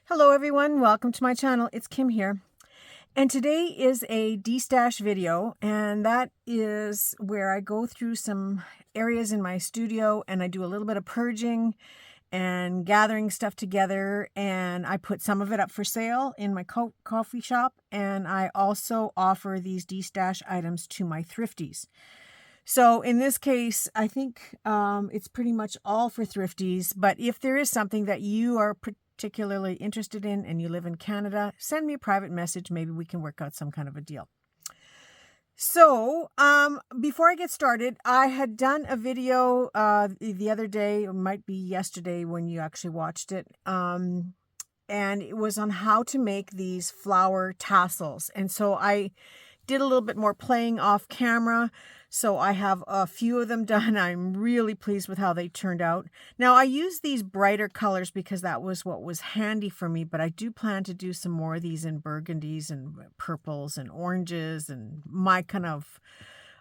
Hello everyone, welcome to my channel. It's Kim here. And today is a Destash video, and that is where I go through some areas in my studio and I do a little bit of purging and gathering stuff together, and I put some of it up for sale in my coffee shop, and I also offer these Destash items to my thriftees. So in this case, I think it's pretty much all for thriftees, but if there is something that you are particularly interested in and you live in Canada, send me a private message. Maybe we can work out some kind of a deal. So before I get started, I had done a video the other day, it might be yesterday when you actually watched it, and it was on how to make these flower tassels. And so I did a little bit more playing off camera. So I have a few of them done. I'm really pleased with how they turned out. Now I use these brighter colors because that was what was handy for me, but I do plan to do some more of these in burgundies and purples and oranges and my kind of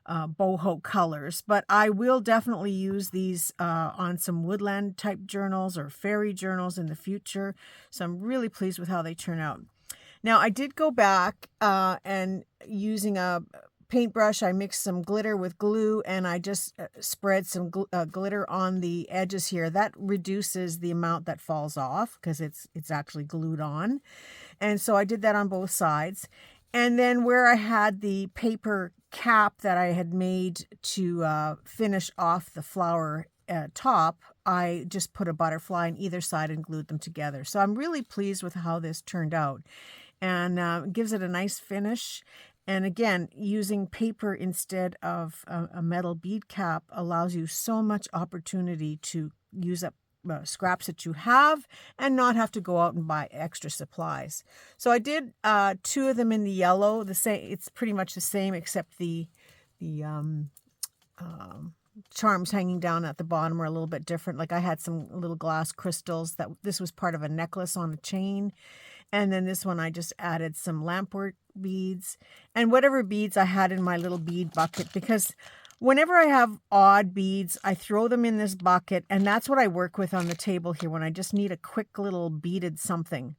boho colors. But I will definitely use these on some woodland type journals or fairy journals in the future. So I'm really pleased with how they turn out. Now I did go back and using a paintbrush, I mixed some glitter with glue, and I just spread some glitter on the edges here. That reduces the amount that falls off because it's actually glued on. And so I did that on both sides. And then where I had the paper cap that I had made to finish off the flower top, I just put a butterfly on either side and glued them together. So I'm really pleased with how this turned out, and gives it a nice finish. And again, using paper instead of a metal bead cap allows you so much opportunity to use up scraps that you have and not have to go out and buy extra supplies. So I did two of them in the yellow. The same, it's pretty much the same except the charms hanging down at the bottom are a little bit different. Like I had some little glass crystals that this was part of a necklace on a chain. And then this one, I just added some lampwork beads and whatever beads I had in my little bead bucket, because whenever I have odd beads, I throw them in this bucket, and that's what I work with on the table here when I just need a quick little beaded something.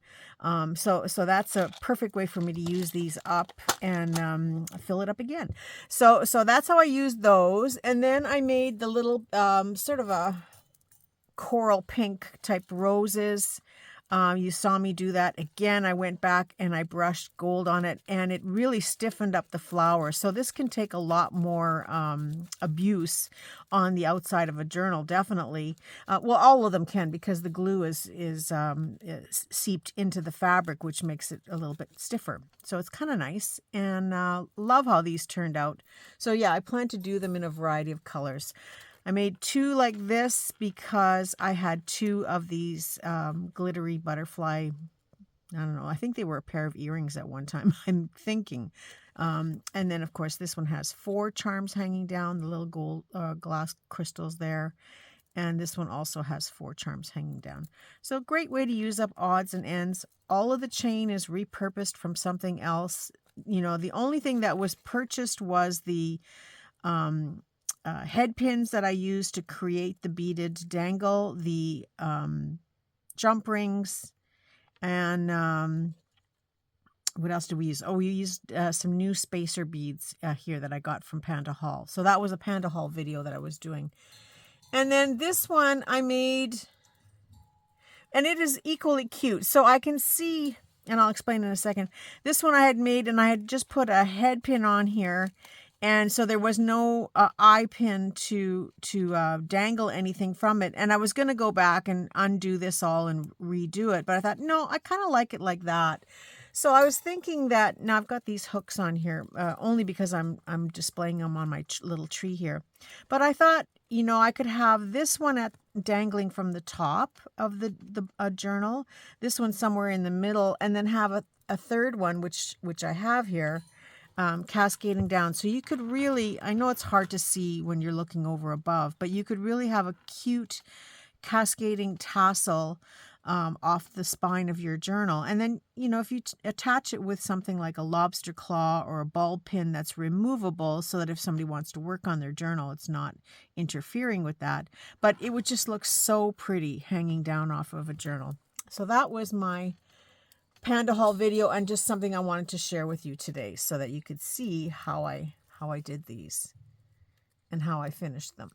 So that's a perfect way for me to use these up and fill it up again. So that's how I used those. And then I made the little sort of a coral pink type roses. You saw me do that. Again, I went back and I brushed gold on it, and it really stiffened up the flower. So this can take a lot more abuse on the outside of a journal, definitely. Well, all of them can, because the glue is seeped into the fabric, which makes it a little bit stiffer. So it's kind of nice, and love how these turned out. So yeah, I plan to do them in a variety of colors. I made two like this because I had two of these glittery butterfly, I don't know, I think they were a pair of earrings at one time, I'm thinking. And then, of course, this one has 4 charms hanging down, the little gold glass crystals there. And this one also has 4 charms hanging down. So great way to use up odds and ends. All of the chain is repurposed from something else. You know, the only thing that was purchased was the head pins that I used to create the beaded dangle, the jump rings, and what else did we use? Oh, we used some new spacer beads here that I got from Panda Hall. So that was a Panda Hall video that I was doing. And then this one I made, and it is equally cute. So I can see, and I'll explain in a second. This one I had made, and I had just put a head pin on here. And so there was no eye pin to dangle anything from it. And I was going to go back and undo this all and redo it. But I thought, no, I kind of like it like that. So I was thinking that, now I've got these hooks on here only because I'm displaying them on my little tree here. But I thought, you know, I could have this one dangling from the top of the journal, this one somewhere in the middle, and then have a third one, which I have here, cascading down. So you could really, I know it's hard to see when you're looking over above, but you could really have a cute cascading tassel off the spine of your journal. And then, you know, if you attach it with something like a lobster claw or a ball pin that's removable, so that if somebody wants to work on their journal, it's not interfering with that. But it would just look so pretty hanging down off of a journal. So that was my panda haul video and just something I wanted to share with you today so that you could see how I did these and how I finished them.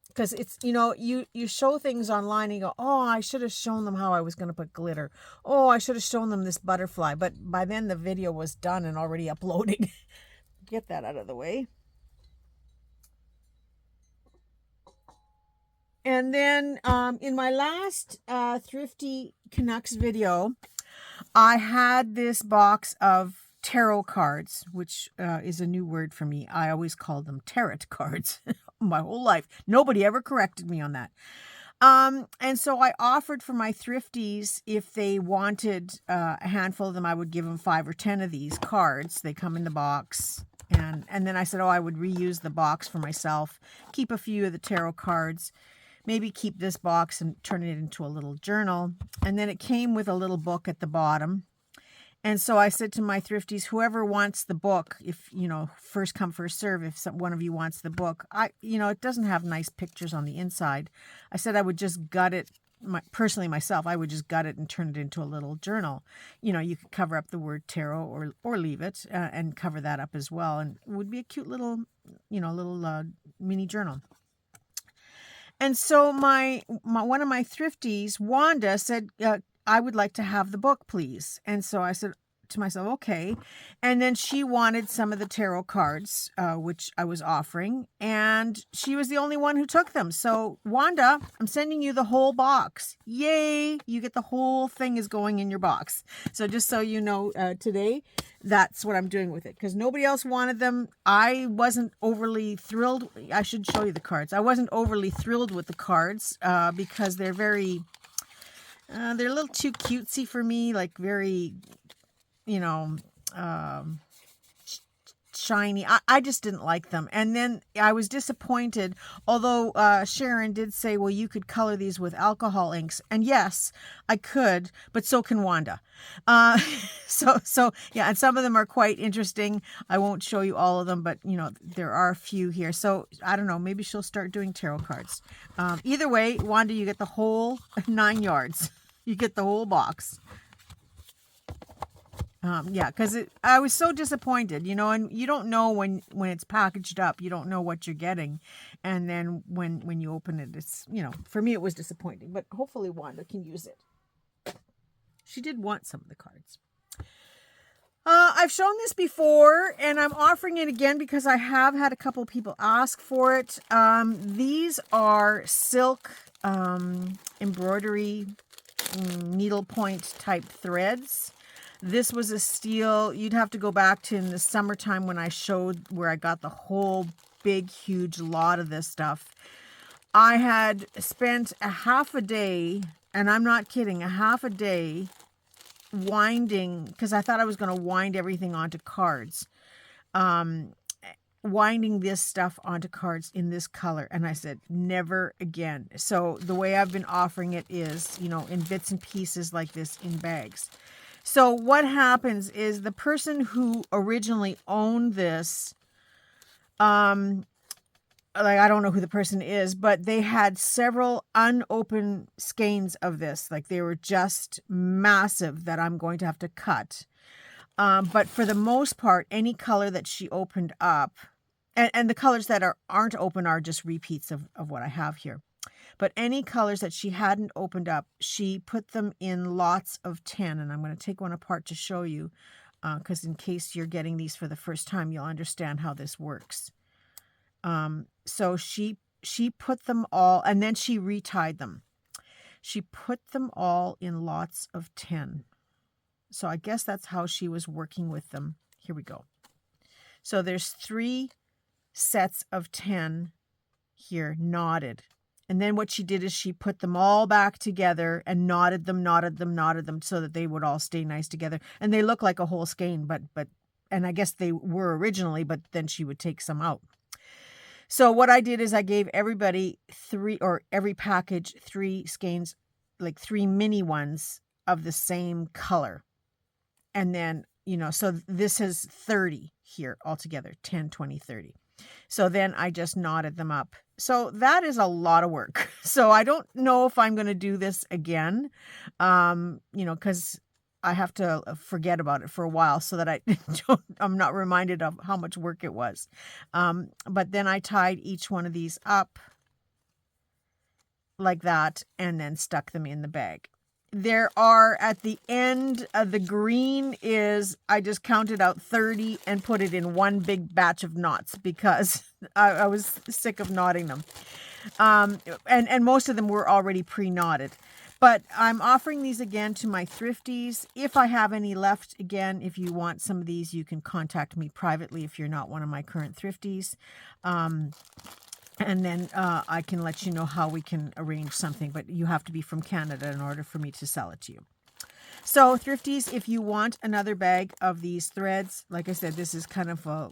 Because it's, you know, you show things online and you go, oh, I should have shown them how I was going to put glitter. Oh, I should have shown them this butterfly. But by then the video was done and already uploading. Get that out of the way. And then in my last Thrifty Canucks video, I had this box of tarot cards, which is a new word for me. I always called them tarot cards my whole life. Nobody ever corrected me on that. And so I offered for my thriftees, if they wanted a handful of them, I would give them 5 or 10 of these cards. They come in the box. And then I said, oh, I would reuse the box for myself, keep a few of the tarot cards, maybe keep this box and turn it into a little journal. And then it came with a little book at the bottom. And so I said to my thrifties, whoever wants the book, if, you know, first come, first serve, if one of you wants the book, it doesn't have nice pictures on the inside. I said I would just gut it, personally myself, I would just gut it and turn it into a little journal. You know, you could cover up the word tarot or leave it and cover that up as well. And it would be a cute little, mini journal. And so one of my thrifties, Wanda, said, I would like to have the book, please. And so I said to myself, okay. And then she wanted some of the tarot cards, which I was offering. And she was the only one who took them. So Wanda, I'm sending you the whole box. Yay. You get the whole thing is going in your box. So just so you know, today, that's what I'm doing with it. Because nobody else wanted them. I wasn't overly thrilled. I should show you the cards. I wasn't overly thrilled with the cards because they're very... they're a little too cutesy for me, like very, shiny. I just didn't like them. And then I was disappointed, although Sharon did say, well, you could color these with alcohol inks. And yes, I could, but so can Wanda. So yeah, and some of them are quite interesting. I won't show you all of them, but there are a few here. So I don't know, maybe she'll start doing tarot cards. Either way, Wanda, you get the whole 9 yards. You get the whole box. Yeah, because I was so disappointed, and you don't know when it's packaged up, you don't know what you're getting. And then when you open it, it's, for me, it was disappointing, but hopefully Wanda can use it. She did want some of the cards. I've shown this before and I'm offering it again because I have had a couple of people ask for it. These are silk embroidery needlepoint type threads. This was a steal. You'd have to go back to in the summertime when I showed where I got the whole big, huge lot of this stuff. I had spent a half a day, and I'm not kidding, a half a day winding, because I thought I was going to wind everything onto cards. Winding this stuff onto cards in this color. And I said, never again. So the way I've been offering it is, in bits and pieces like this in bags. So what happens is the person who originally owned this, I don't know who the person is, but they had several unopened skeins of this. Like they were just massive that I'm going to have to cut. But for the most part, any color that she opened up, and the colors that aren't open are just repeats of what I have here. But any colors that she hadn't opened up, she put them in lots of 10. And I'm going to take one apart to show you, because in case you're getting these for the first time, you'll understand how this works. So she put them all, and then she retied them. She put them all in lots of 10. So I guess that's how she was working with them. Here we go. So there's 3 sets of 10 here knotted. And then what she did is she put them all back together and knotted them so that they would all stay nice together. And they look like a whole skein, and I guess they were originally, but then she would take some out. So what I did is I gave everybody 3, or every package 3 skeins, like 3 mini ones of the same color. And then, so this is 30 here altogether, 10, 20, 30. So then I just knotted them up. So that is a lot of work. So I don't know if I'm going to do this again, because I have to forget about it for a while so that I'm not reminded of how much work it was. But then I tied each one of these up like that and then stuck them in the bag. There are, at the end of the green is, I just counted out 30 and put it in one big batch of knots because I was sick of knotting them. And most of them were already pre-knotted. But I'm offering these again to my thrifties. If I have any left, again, if you want some of these, you can contact me privately if you're not one of my current thrifties. And then I can let you know how we can arrange something, but you have to be from Canada in order for me to sell it to you. So thrifties, if you want another bag of these threads, like I said, this is kind of a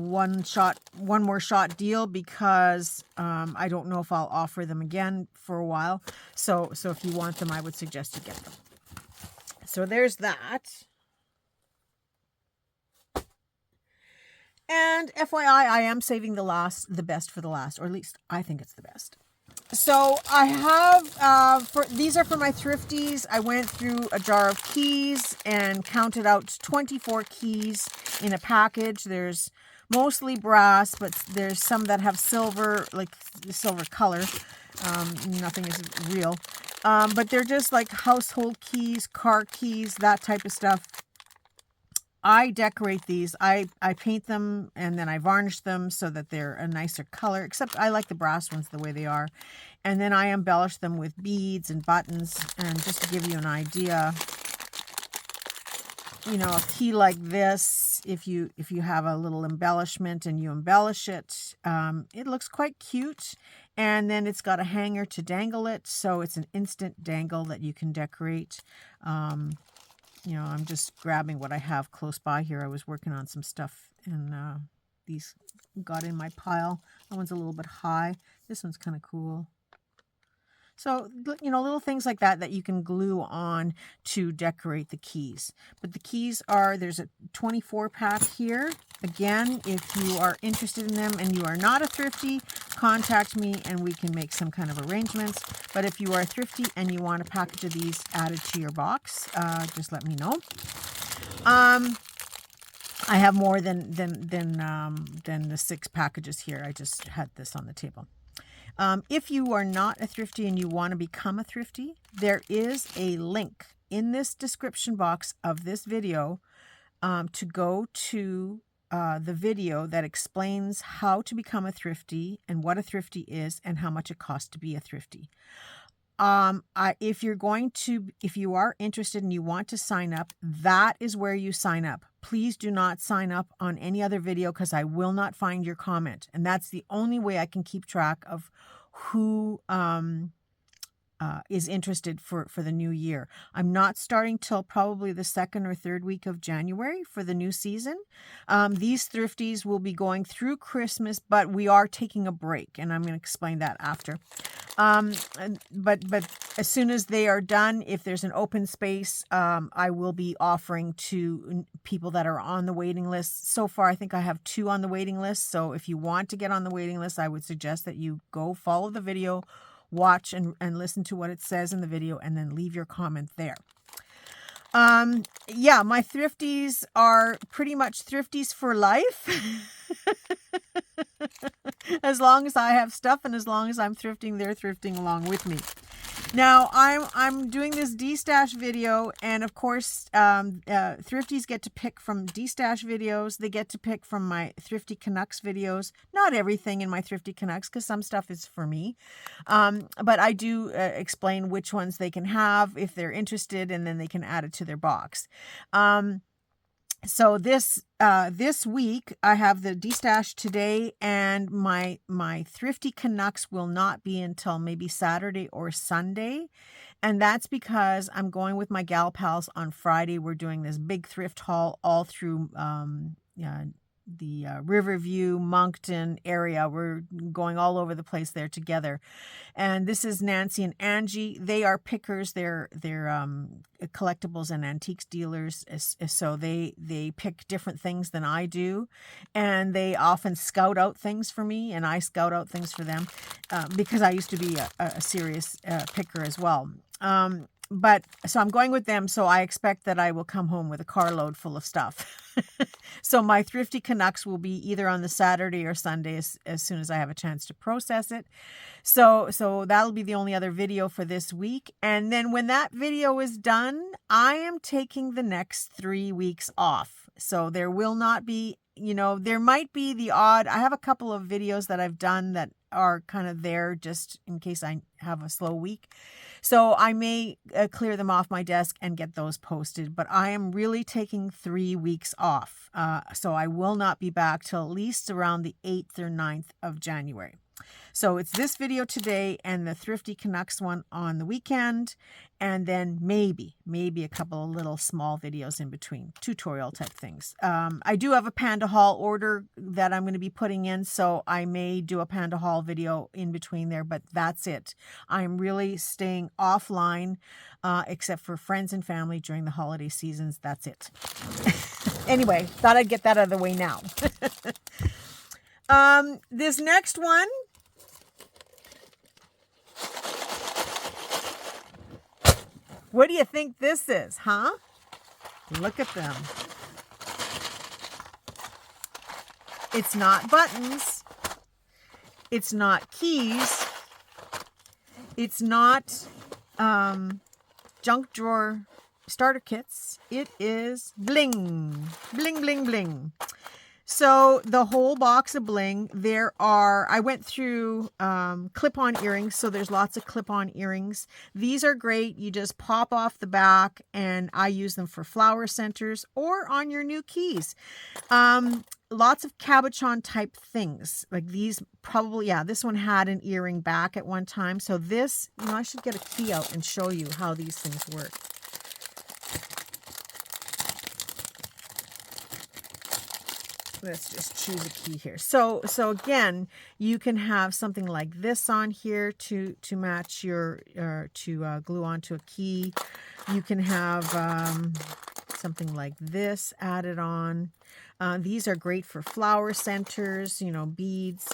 one more shot deal because I don't know if I'll offer them again for a while. So if you want them, I would suggest you get them. So there's that. And FYI, I am saving the best for the last, or at least I think it's the best. So I have, these are for my thrifties. I went through a jar of keys and counted out 24 keys in a package. There's mostly brass, but there's some that have silver, like silver color. Nothing is real. But they're just like household keys, car keys, that type of stuff. I decorate these. I paint them and then I varnish them so that they're a nicer color, except I like the brass ones the way they are. And then I embellish them with beads and buttons. And just to give you an idea, you know, a key like this, if you have a little embellishment and you embellish it, it looks quite cute. And then it's got a hanger to dangle it, so it's an instant dangle that you can decorate. You know, I'm just grabbing what I have close by here. I was working on some stuff and these got in my pile. That one's a little bit high. This one's kind of cool. So, you know, little things like that you can glue on to decorate the keys. But the keys are, there's a 24 pack here. Again, if you are interested in them and you are not a thrifty, contact me and we can make some kind of arrangements. But if you are a thrifty and you want a package of these added to your box, just let me know. I have more than the 6 packages here. I just had this on the table. If you are not a thrifty and you want to become a thrifty, there is a link in this description box of this video to go to the video that explains how to become a thrifty and what a thrifty is and how much it costs to be a thrifty. If you are interested and you want to sign up, that is where you sign up. Please do not sign up on any other video because I will not find your comment. And that's the only way I can keep track of who is interested for the new year. I'm not starting till probably the 2nd or 3rd week of January for the new season. These thrifties will be going through Christmas, but we are taking a break, and I'm going to explain that after. But as soon as they are done, if there's an open space, I will be offering to people that are on the waiting list. So far, I think I have 2 on the waiting list. So if you want to get on the waiting list, I would suggest that you go follow the video, watch and listen to what it says in the video, and then leave your comment there. Yeah, my thrifties are pretty much thrifties for life. As long as I have stuff and as long as I'm thrifting, they're thrifting along with me. Now, I'm doing this Destash video, and of course, thrifties get to pick from Destash videos. They get to pick from my Thrifty Canucks videos. Not everything in my Thrifty Canucks, because some stuff is for me. But I do explain which ones they can have if they're interested, and then they can add it to their box. So this week I have the Destash today, and my Thrifty Canucks will not be until maybe Saturday or Sunday. And that's because I'm going with my gal pals on Friday. We're doing this big thrift haul all through the Riverview, Moncton area. We're going all over the place there together. And this is Nancy and Angie. They are pickers. They're collectibles and antiques dealers. So they pick different things than I do. And they often scout out things for me, and I scout out things for them because I used to be a serious picker as well. but so I'm going with them. So I expect that I will come home with a carload full of stuff. So my Thrifty Canucks will be either on the Saturday or Sunday as soon as I have a chance to process it. So that'll be the only other video for this week. And then when that video is done, I am taking the next 3 weeks off. So there will not be, there might be the odd, I have a couple of videos that I've done that are kind of there just in case I have a slow week. So I may clear them off my desk and get those posted, but I am really taking 3 weeks off. So I will not be back till at least around the 8th or 9th of January. So it's this video today and the Thrifty Canucks one on the weekend. And then maybe a couple of little small videos in between, tutorial type things. I do have a Panda haul order that I'm going to be putting in. So I may do a Panda haul video in between there, but that's it. I'm really staying offline, except for friends and family during the holiday seasons. That's it. Anyway, thought I'd get that out of the way now. This next one, what do you think this is, huh? Look at them. It's not buttons. It's not keys. It's not junk drawer starter kits. It is bling. Bling, bling, bling. So the whole box of bling, I went through clip-on earrings. So there's lots of clip-on earrings. These are great. You just pop off the back, and I use them for flower centers or on your new keys. Lots of cabochon type things like these probably, this one had an earring back at one time. So this, I should get a key out and show you how these things work. Let's just choose a key here. So again, you can have something like this on here to match your, to glue onto a key. You can have something like this added on. These are great for flower centers, beads,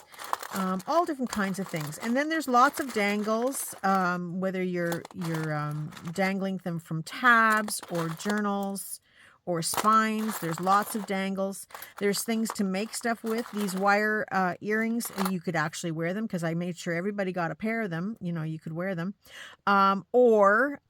all different kinds of things. And then there's lots of dangles, whether you're dangling them from tabs or journals or spines. There's lots of dangles. There's things to make stuff with. These wire earrings, you could actually wear them because I made sure everybody got a pair of them. You could wear them. Or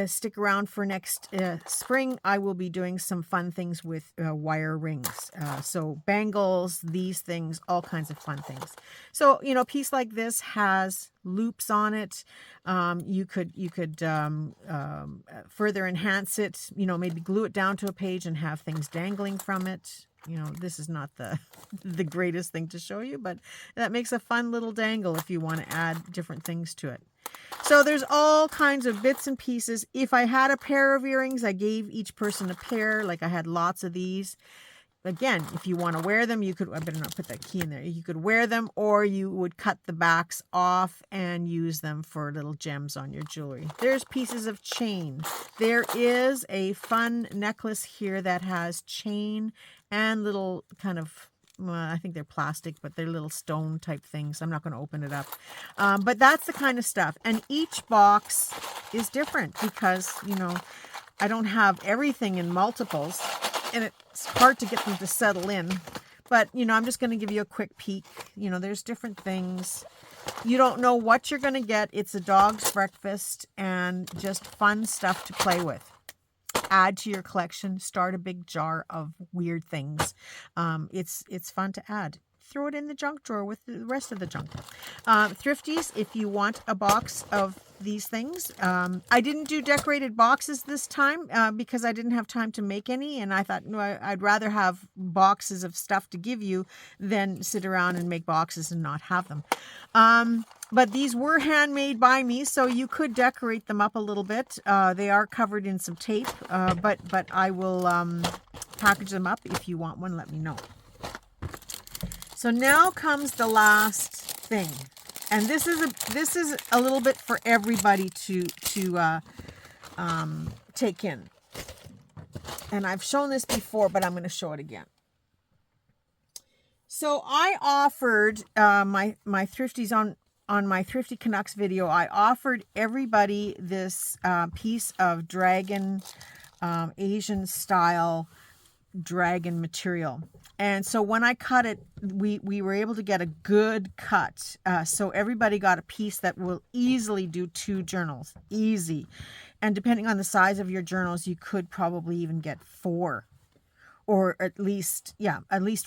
stick around for next spring. I will be doing some fun things with wire rings. So bangles, these things, all kinds of fun things. So, a piece like this has loops on it. You could further enhance it, maybe glue it down to a page and have things dangling from it. This is not the greatest thing to show you, but that makes a fun little dangle if you want to add different things to it. So there's all kinds of bits and pieces. If I had a pair of earrings, I gave each person a pair. Like I had lots of these. Again, if you want to wear them, you could, I better not put that key in there. You could wear them, or you would cut the backs off and use them for little gems on your jewelry. There's pieces of chain. There is a fun necklace here that has chain and little kind of, I think they're plastic, but they're little stone type things. I'm not going to open it up. But that's the kind of stuff. And each box is different because, I don't have everything in multiples. And it's hard to get them to settle in. But, I'm just going to give you a quick peek. There's different things. You don't know what you're going to get. It's a dog's breakfast and just fun stuff to play with. Add to your collection. Start a big jar of weird things. It's fun to add. Throw it in the junk drawer with the rest of the junk. Thriftees, if you want a box of these things. I didn't do decorated boxes this time because I didn't have time to make any. And I thought, no, I'd rather have boxes of stuff to give you than sit around and make boxes and not have them. But these were handmade by me, so you could decorate them up a little bit. They are covered in some tape, but I will package them up. If you want one, let me know. So now comes the last thing, and this is a little bit for everybody to take in. And I've shown this before, but I'm going to show it again. So I offered my Thriftees on my Thrifty Canucks video, I offered everybody this piece of dragon, Asian style dragon material. And so when I cut it, we were able to get a good cut. So everybody got a piece that will easily do 2 journals. Easy. And depending on the size of your journals, you could probably even get 4. Or at least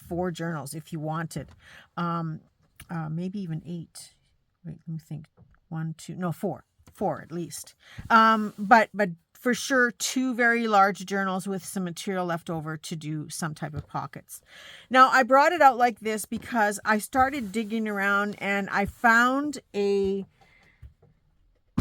4 journals if you wanted. Maybe even 8. Wait, let me think. 1, 2, no, 4. 4 at least. But for sure, 2 very large journals with some material left over to do some type of pockets. Now, I brought it out like this because I started digging around and I found a,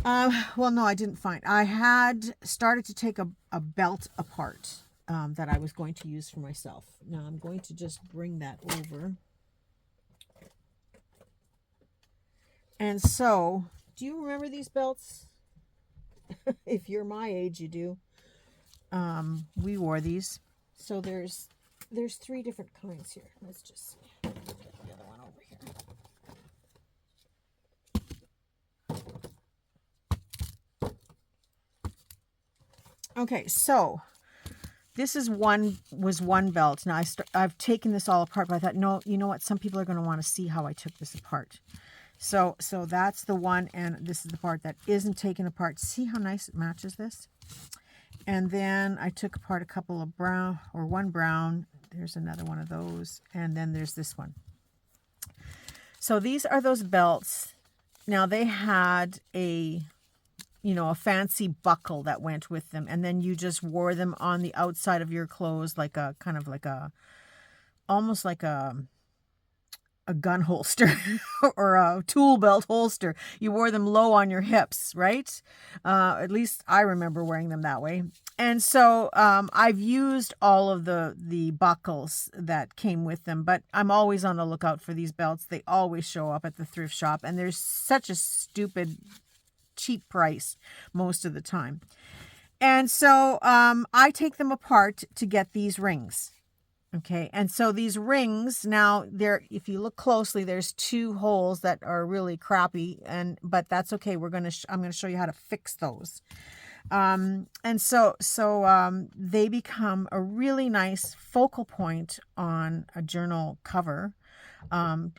well, no, I didn't find. I had started to take a belt apart that I was going to use for myself. Now, I'm going to just bring that over. And so, do you remember these belts? If you're my age, you do. We wore these. So there's 3 different kinds here. Let's just see. Get the other one over here. Okay, so this is one belt. Now I've taken this all apart, but I thought, no, you know what? Some people are going to want to see how I took this apart. So that's the one, and this is the part that isn't taken apart. See how nice it matches this? And then I took apart a couple of brown, or one brown. There's another one of those, and then there's this one. So these are those belts. Now they had a fancy buckle that went with them, and then you just wore them on the outside of your clothes like a kind of like a, almost like a gun holster or a tool belt holster. You wore them low on your hips, right? At least I remember wearing them that way. And so I've used all of the buckles that came with them, but I'm always on the lookout for these belts. They always show up at the thrift shop, and there's such a stupid cheap price most of the time. And so I take them apart to get these rings. Okay, and so these rings, now if you look closely, there's 2 holes that are really crappy, but that's okay. I'm going to show you how to fix those. And so they become a really nice focal point on a journal cover.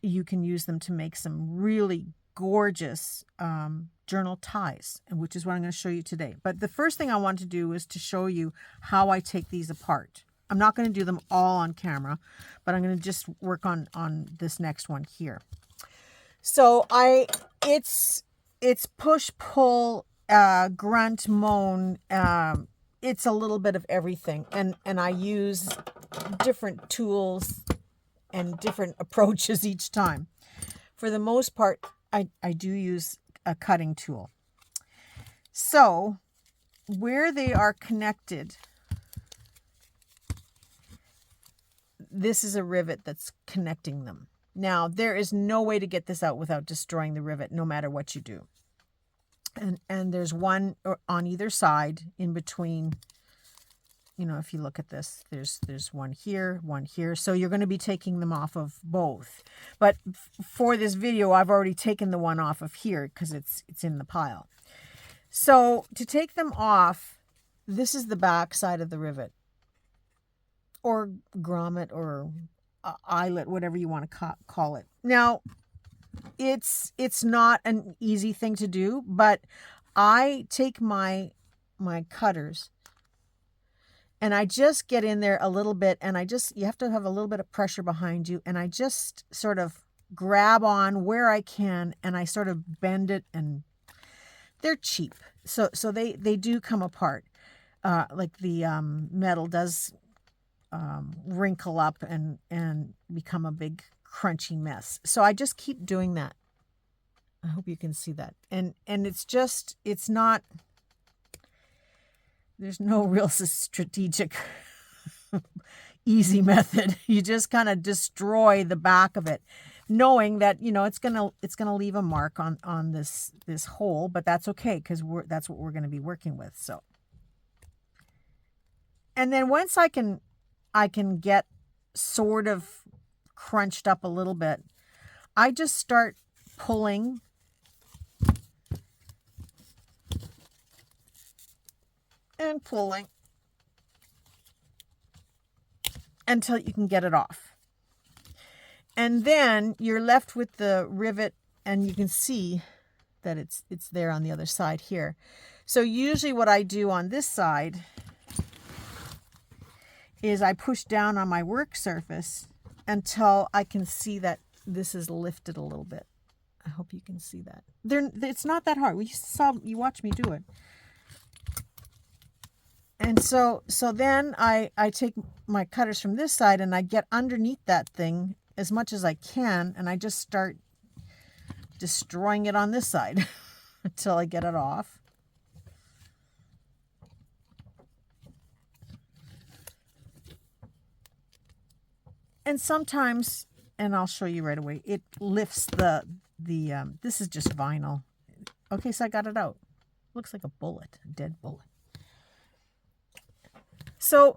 You can use them to make some really gorgeous journal ties, which is what I'm going to show you today. But the first thing I want to do is to show you how I take these apart. I'm not going to do them all on camera, but I'm going to just work on this next one here. So it's push, pull, grunt, moan. It's a little bit of everything. And I use different tools and different approaches each time. For the most part, I do use a cutting tool. So where they are connected, this is a rivet that's connecting them. Now, there is no way to get this out without destroying the rivet, no matter what you do. And there's one on either side in between. If you look at this, there's one here, one here. So you're going to be taking them off of both. But for this video, I've already taken the one off of here because it's in the pile. So to take them off, this is the back side of the rivet, or grommet, or eyelet, whatever you want to call it. Now, it's not an easy thing to do, but I take my cutters and I just get in there a little bit, and you have to have a little bit of pressure behind you, and I just sort of grab on where I can, and I sort of bend it, and they're cheap. So they do come apart. Like the metal does wrinkle up and become a big crunchy mess. So I just keep doing that. I hope you can see that. And it's not, there's no real strategic easy method. You just kind of destroy the back of it, knowing that it's gonna leave a mark on this hole, but that's okay, because that's what we're going to be working with. So, and then once I can get sort of crunched up a little bit, I just start pulling and pulling until you can get it off. And then you're left with the rivet, and you can see that it's there on the other side here. So usually what I do on this side is I push down on my work surface until I can see that this is lifted a little bit. I hope you can see that. It's not that hard. You watch me do it. And so then I take my cutters from this side and I get underneath that thing as much as I can, and I just start destroying it on this side until I get it off. And sometimes, and I'll show you right away, it lifts this is just vinyl. Okay, so I got it out. Looks like a bullet, a dead bullet. So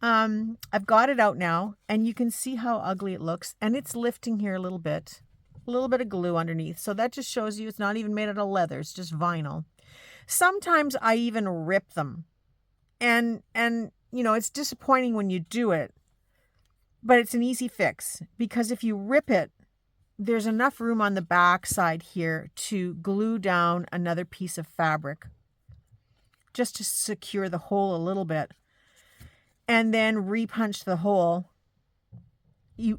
I've got it out now, and you can see how ugly it looks, and it's lifting here a little bit of glue underneath. So that just shows you it's not even made out of leather, it's just vinyl. Sometimes I even rip them, and you know, it's disappointing when you do it, but it's an easy fix, because if you rip it, there's enough room on the back side here to glue down another piece of fabric just to secure the hole a little bit, and then repunch the hole.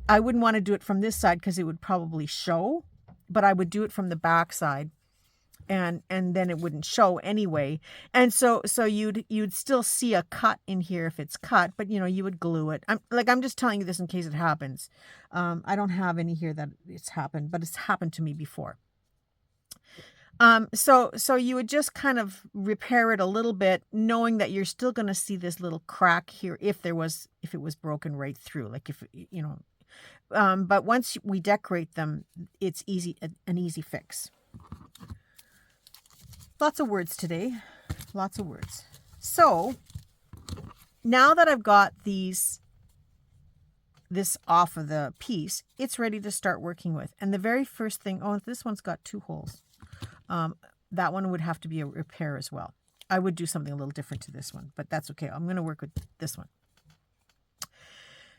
I wouldn't want to do it from this side because it would probably show, but I would do it from the back side, and then it wouldn't show anyway. And so you'd still see a cut in here if it's cut, but you know, you would glue it. I'm just telling you this in case it happens. I don't have any here that it's happened, but it's happened to me before. So you would just kind of repair it a little bit, knowing that you're still going to see this little crack here if it was broken right through, like if, you know, but once we decorate them, it's an easy fix. Lots of words today, lots of words. So now that I've got this off of the piece, it's ready to start working with. And the very first thing, oh, this one's got 2 holes. That one would have to be a repair as well. I would do something a little different to this one, but that's okay. I'm going to work with this one.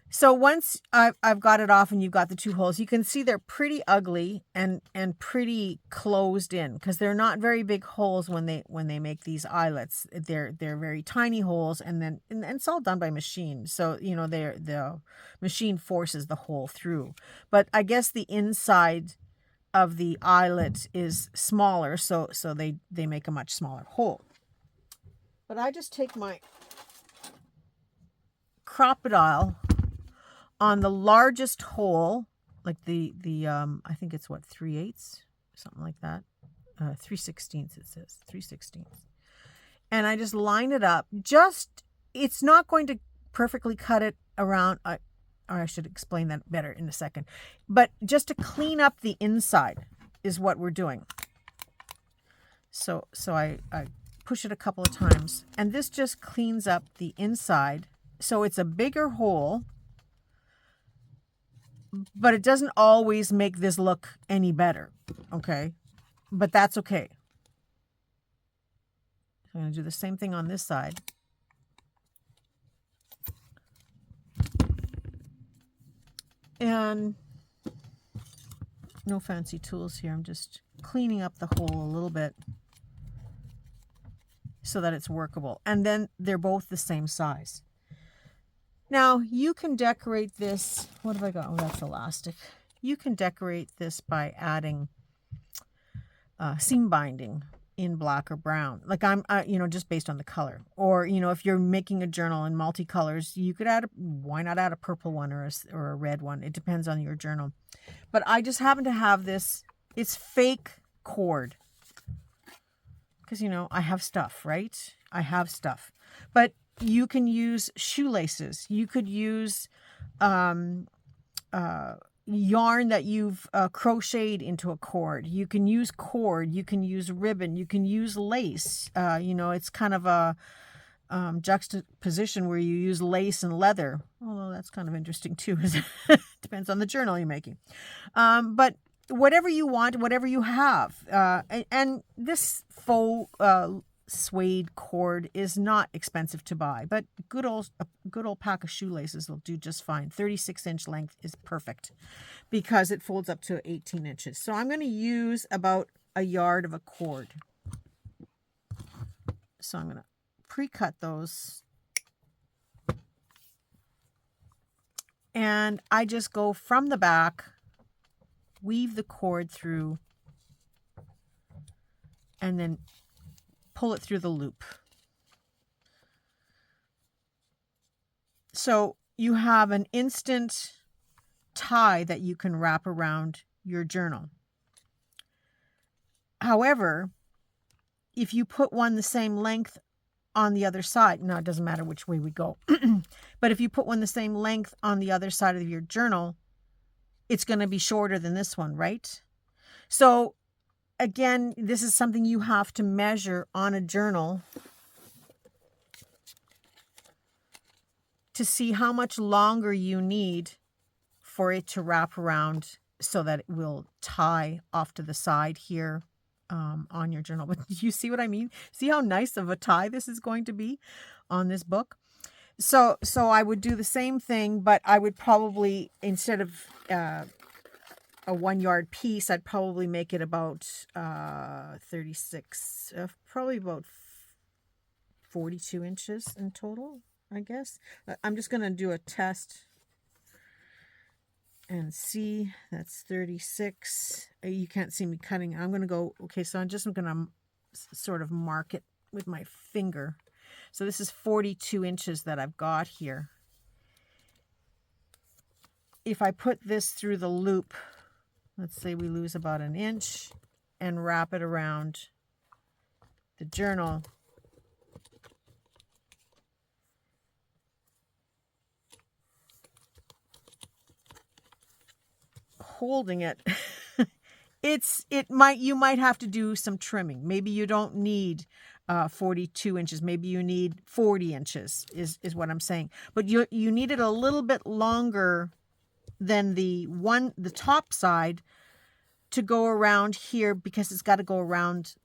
So once I've got it off and you've got the 2 holes, you can see they're pretty ugly and pretty closed in, because they're not very big holes when they make these eyelets. They're very tiny holes, and it's all done by machine. So, you know, the machine forces the hole through. But I guess the inside of the eyelet is smaller, so they make a much smaller hole. But I just take my crocodile on the largest hole, like the I think it's what, 3/8, something like that, 3/16 it says, 3/16, and I just line it up. It's not going to perfectly cut it around. Or I should explain that better in a second. But just to clean up the inside is what we're doing. So I push it a couple of times, and this just cleans up the inside. So it's a bigger hole, but it doesn't always make this look any better, okay? But that's okay. So I'm going to do the same thing on this side. And no fancy tools here. I'm just cleaning up the hole a little bit so that it's workable. And then they're both the same size. Now you can decorate this. What have I got? Oh, that's elastic. You can decorate this by adding seam binding in black or brown. Like you know, just based on the color. Or, you know, if you're making a journal in multicolors, you could why not add a purple one or a red one? It depends on your journal. But I just happen to have this. It's fake cord. Because, you know, I have stuff, right? I have stuff. But you can use shoelaces. You could use yarn that you've crocheted into a cord. You can use cord. You can use ribbon. You can use lace. You know, it's kind of a juxtaposition where you use lace and leather. Although that's kind of interesting too. Depends on the journal you're making. But whatever you want, whatever you have. And this faux suede cord is not expensive to buy, but a good old pack of shoelaces will do just fine. 36-inch length is perfect because it folds up to 18 inches. So I'm going to use about a yard of a cord. So I'm going to pre-cut those. And I just go from the back, weave the cord through, and then pull it through the loop. So you have an instant tie that you can wrap around your journal. However, if you put one the same length on the other side, now it doesn't matter which way we go, but if you put one the same length on the other side of your journal, it's going to be shorter than this one, right? So again, this is something you have to measure on a journal to see how much longer you need for it to wrap around so that it will tie off to the side here on your journal. But do you see what I mean? See how nice of a tie this is going to be on this book? So I would do the same thing, but I would probably, instead of a 1 yard piece, I'd probably make it about 36, probably about 42 inches in total, I guess. I'm just going to do a test and see. That's 36. You can't see me cutting. I'm going to go, okay, so I'm going to sort of mark it with my finger. So this is 42 inches that I've got here. If I put this through the loop, let's say we lose about an inch, and wrap it around the journal. Holding it, you might have to do some trimming. Maybe you don't need 42 inches. Maybe you need 40 inches is what I'm saying. But you need it a little bit longer than the top side to go around here, because it's got to go around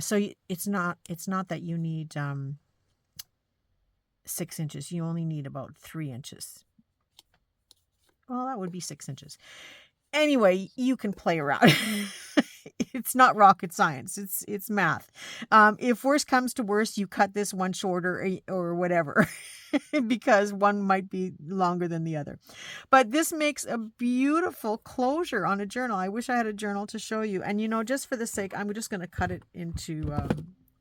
so it's not that you need 6 inches. You only need about 3 inches. Well, that would be 6 inches. Anyway, you can play around. It's not rocket science. It's math. If worse comes to worse, you cut this one shorter or whatever, because one might be longer than the other. But this makes a beautiful closure on a journal. I wish I had a journal to show you. And, just for the sake, I'm just going to cut it into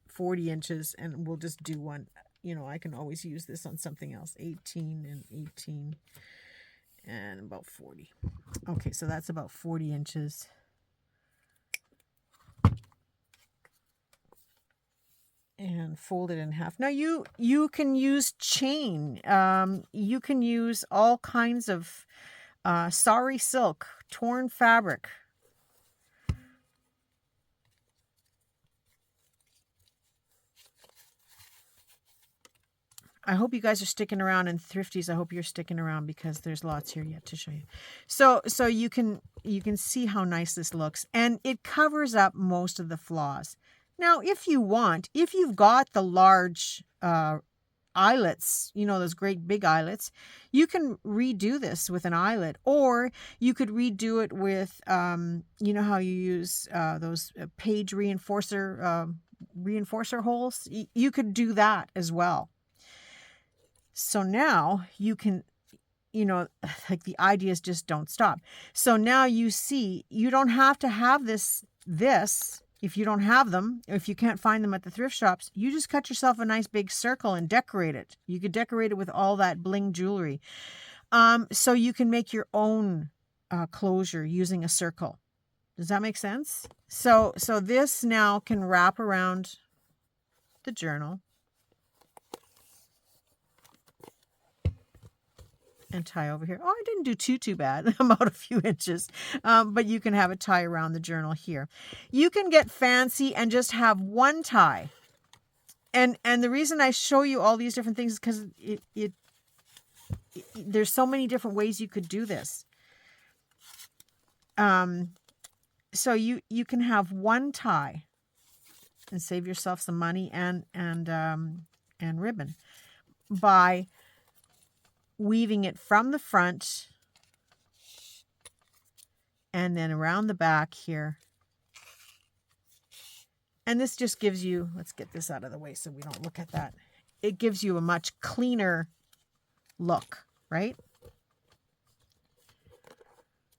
40 inches, and we'll just do one. I can always use this on something else. 18 and 18. And about 40. Okay, so that's about 40 inches. And fold it in half. Now you can use chain. You can use all kinds of sari silk, torn fabric. I hope you guys are sticking around, and Thriftees, I hope you're sticking around, because there's lots here yet to show you. So you can see how nice this looks, and it covers up most of the flaws. Now, if you've got the large eyelets, those great big eyelets, you can redo this with an eyelet, or you could redo it with, how you use those page reinforcer holes. You could do that as well. So now you can, like, the ideas just don't stop. So now you see, you don't have to have this, if you don't have them, if you can't find them at the thrift shops, you just cut yourself a nice big circle and decorate it. You could decorate it with all that bling jewelry. So you can make your own closure using a circle. Does that make sense? So this now can wrap around the journal and tie over here. Oh, I didn't do too bad. I'm out a few inches. But you can have a tie around the journal here. You can get fancy and just have one tie. And the reason I show you all these different things is because there's so many different ways you could do this. So you can have one tie and save yourself some money and ribbon by weaving it from the front and then around the back here. And this just gives you, let's get this out of the way so we don't look at that. It gives you a much cleaner look, right?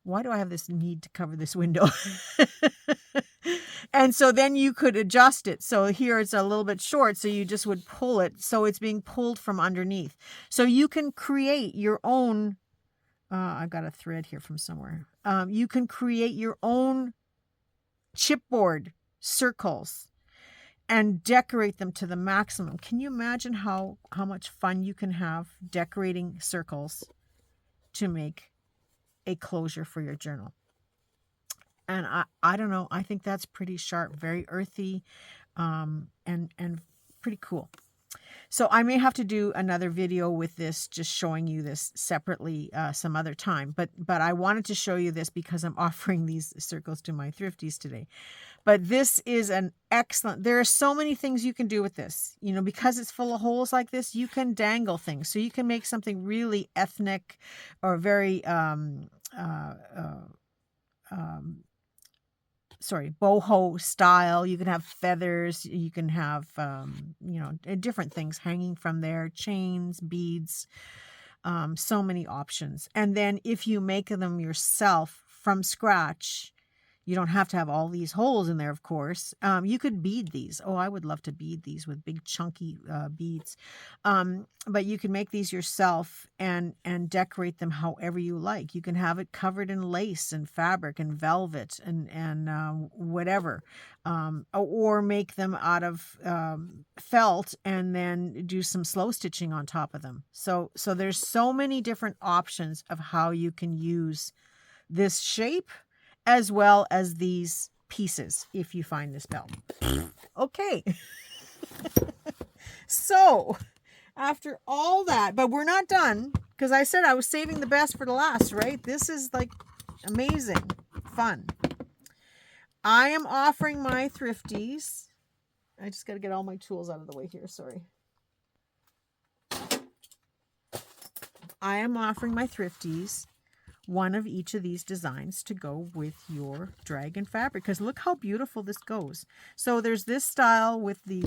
Why do I have this need to cover this window? And so then you could adjust it. So here it's a little bit short, so you just would pull it. So it's being pulled from underneath. So you can create your own, I got a thread here from somewhere. You can create your own chipboard circles and decorate them to the maximum. Can you imagine how much fun you can have decorating circles to make a closure for your journal? And I don't know, I think that's pretty sharp, very earthy, and pretty cool. So I may have to do another video with this, just showing you this separately some other time. But I wanted to show you this because I'm offering these circles to my thrifties today. But this is an excellent, there are so many things you can do with this. You know, because it's full of holes like this, you can dangle things. So you can make something really ethnic or very, boho style. You can have feathers, you can have, you know, different things hanging from there, chains, beads, so many options. And then if you make them yourself from scratch, you don't have to have all these holes in there, of course. You could bead these. Oh, I would love to bead these with big chunky beads. But you can make these yourself and decorate them however you like. You can have it covered in lace and fabric and velvet and whatever. Or make them out of felt and then do some slow stitching on top of them. So there's so many different options of how you can use this shape, as well as these pieces, if you find this belt. Okay. So, after all that, but we're not done, because I said I was saving the best for the last, right? This is like amazing fun. I am offering my thrifties. I just got to get all my tools out of the way here, sorry. I am offering my thrifties one of each of these designs to go with your dragon fabric, because look how beautiful this goes. So there's this style with the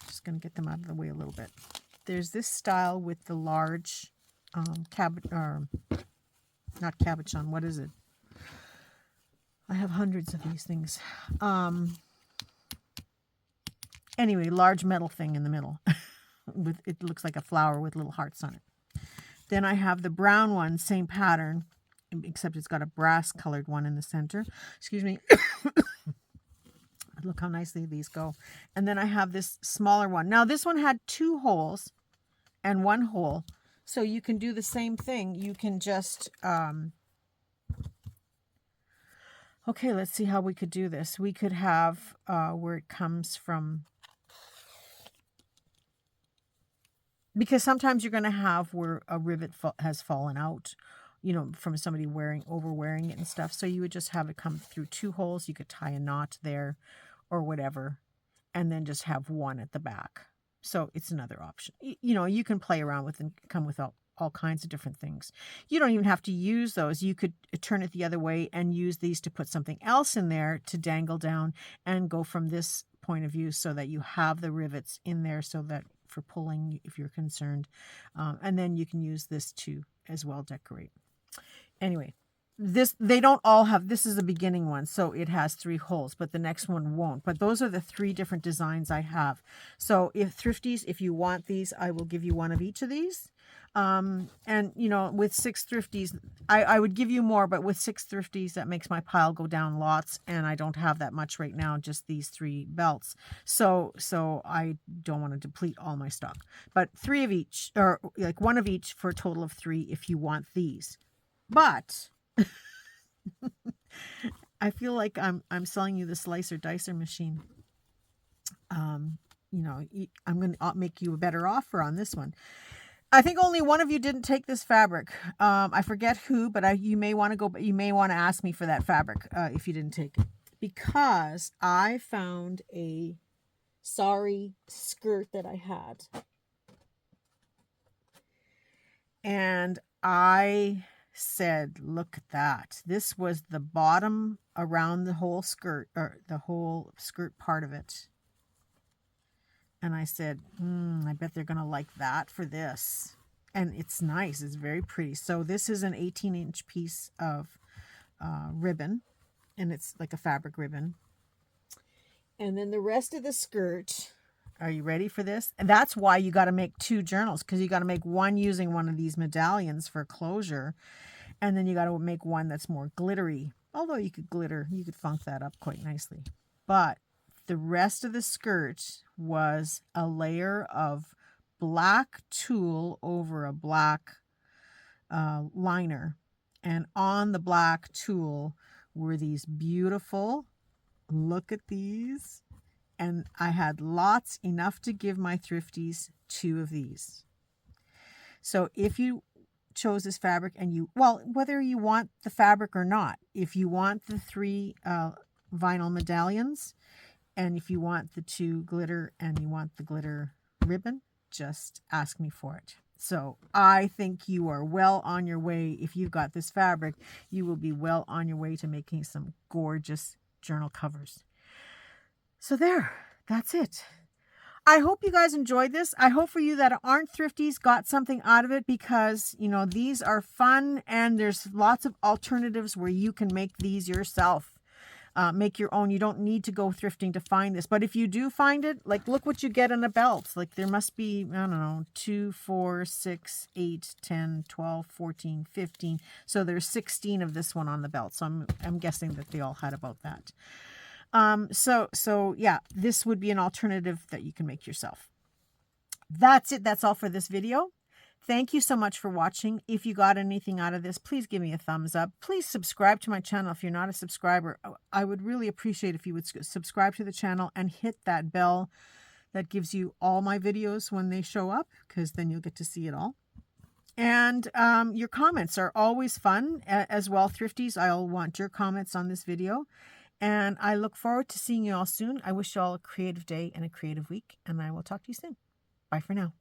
just gonna get them out of the way a little bit. There's this style with the large not cabochon, what is it? I have hundreds of these things. Anyway, large metal thing in the middle. With it looks like a flower with little hearts on it. Then I have the brown one, same pattern, except it's got a brass colored one in the center. Excuse me. Look how nicely these go. And then I have this smaller one. Now this one had 2 holes and 1 hole. So you can do the same thing. You can just, okay, let's see how we could do this. We could have where it comes from, because sometimes you're going to have where a rivet has fallen out, you know, from somebody overwearing it and stuff. So you would just have it come through 2 holes. You could tie a knot there or whatever, and then just have 1 at the back. So it's another option. You know, you can play around with and come with all kinds of different things. You don't even have to use those. You could turn it the other way and use these to put something else in there to dangle down and go from this point of view so that you have the rivets in there so that for pulling if you're concerned. And then you can use this to as well decorate. Anyway, they don't all have, this is the beginning one, so it has 3 holes, but the next one won't. But those are the 3 different designs I have. So if thrifties, if you want these, I will give you one of each of these. And you know, with 6 thrifties, I would give you more, but with 6 thrifties, that makes my pile go down lots, and I don't have that much right now, just these 3 belts. So I don't want to deplete all my stock, but 3 of each, or like 1 of each for a total of 3 if you want these. But I feel like I'm selling you the slicer dicer machine. You know, I'm going to make you a better offer on this one. I think only one of you didn't take this fabric. I forget who, but you may want to go, but you may want to ask me for that fabric if you didn't take it. Because I found a sari skirt that I had. And I said, look at that. This was the bottom around the whole skirt, or the whole skirt part of it. And I said, I bet they're going to like that for this. And it's nice. It's very pretty. So this is an 18-inch piece of ribbon. And it's like a fabric ribbon. And then the rest of the skirt, are you ready for this? And that's why you got to make 2 journals, because you got to make one using one of these medallions for closure. And then you got to make one that's more glittery. Although you could funk that up quite nicely. But the rest of the skirt was a layer of black tulle over a black liner. And on the black tulle were these beautiful, look at these. And I had lots, enough to give my thrifties 2 of these. So if you chose this fabric and whether you want the fabric or not, if you want the 3 vinyl medallions, and if you want the 2 glitter and you want the glitter ribbon, just ask me for it. So I think you are well on your way. If you've got this fabric, you will be well on your way to making some gorgeous journal covers. So there, that's it. I hope you guys enjoyed this. I hope for you that aren't thrifties got something out of it, because, these are fun and there's lots of alternatives where you can make these yourself. Make your own. You don't need to go thrifting to find this. But if you do find it, like, look what you get in a belt. Like, there must be, I don't know, 2, 4, 6, 8, 10, 12, 14, 15. So there's 16 of this one on the belt. So I'm guessing that they all had about that. So yeah, this would be an alternative that you can make yourself. That's it. That's all for this video. Thank you so much for watching. If you got anything out of this, please give me a thumbs up. Please subscribe to my channel if you're not a subscriber. I would really appreciate if you would subscribe to the channel and hit that bell that gives you all my videos when they show up, because then you'll get to see it all. And your comments are always fun as well, thrifties. I'll want your comments on this video. And I look forward to seeing you all soon. I wish you all a creative day and a creative week, and I will talk to you soon. Bye for now.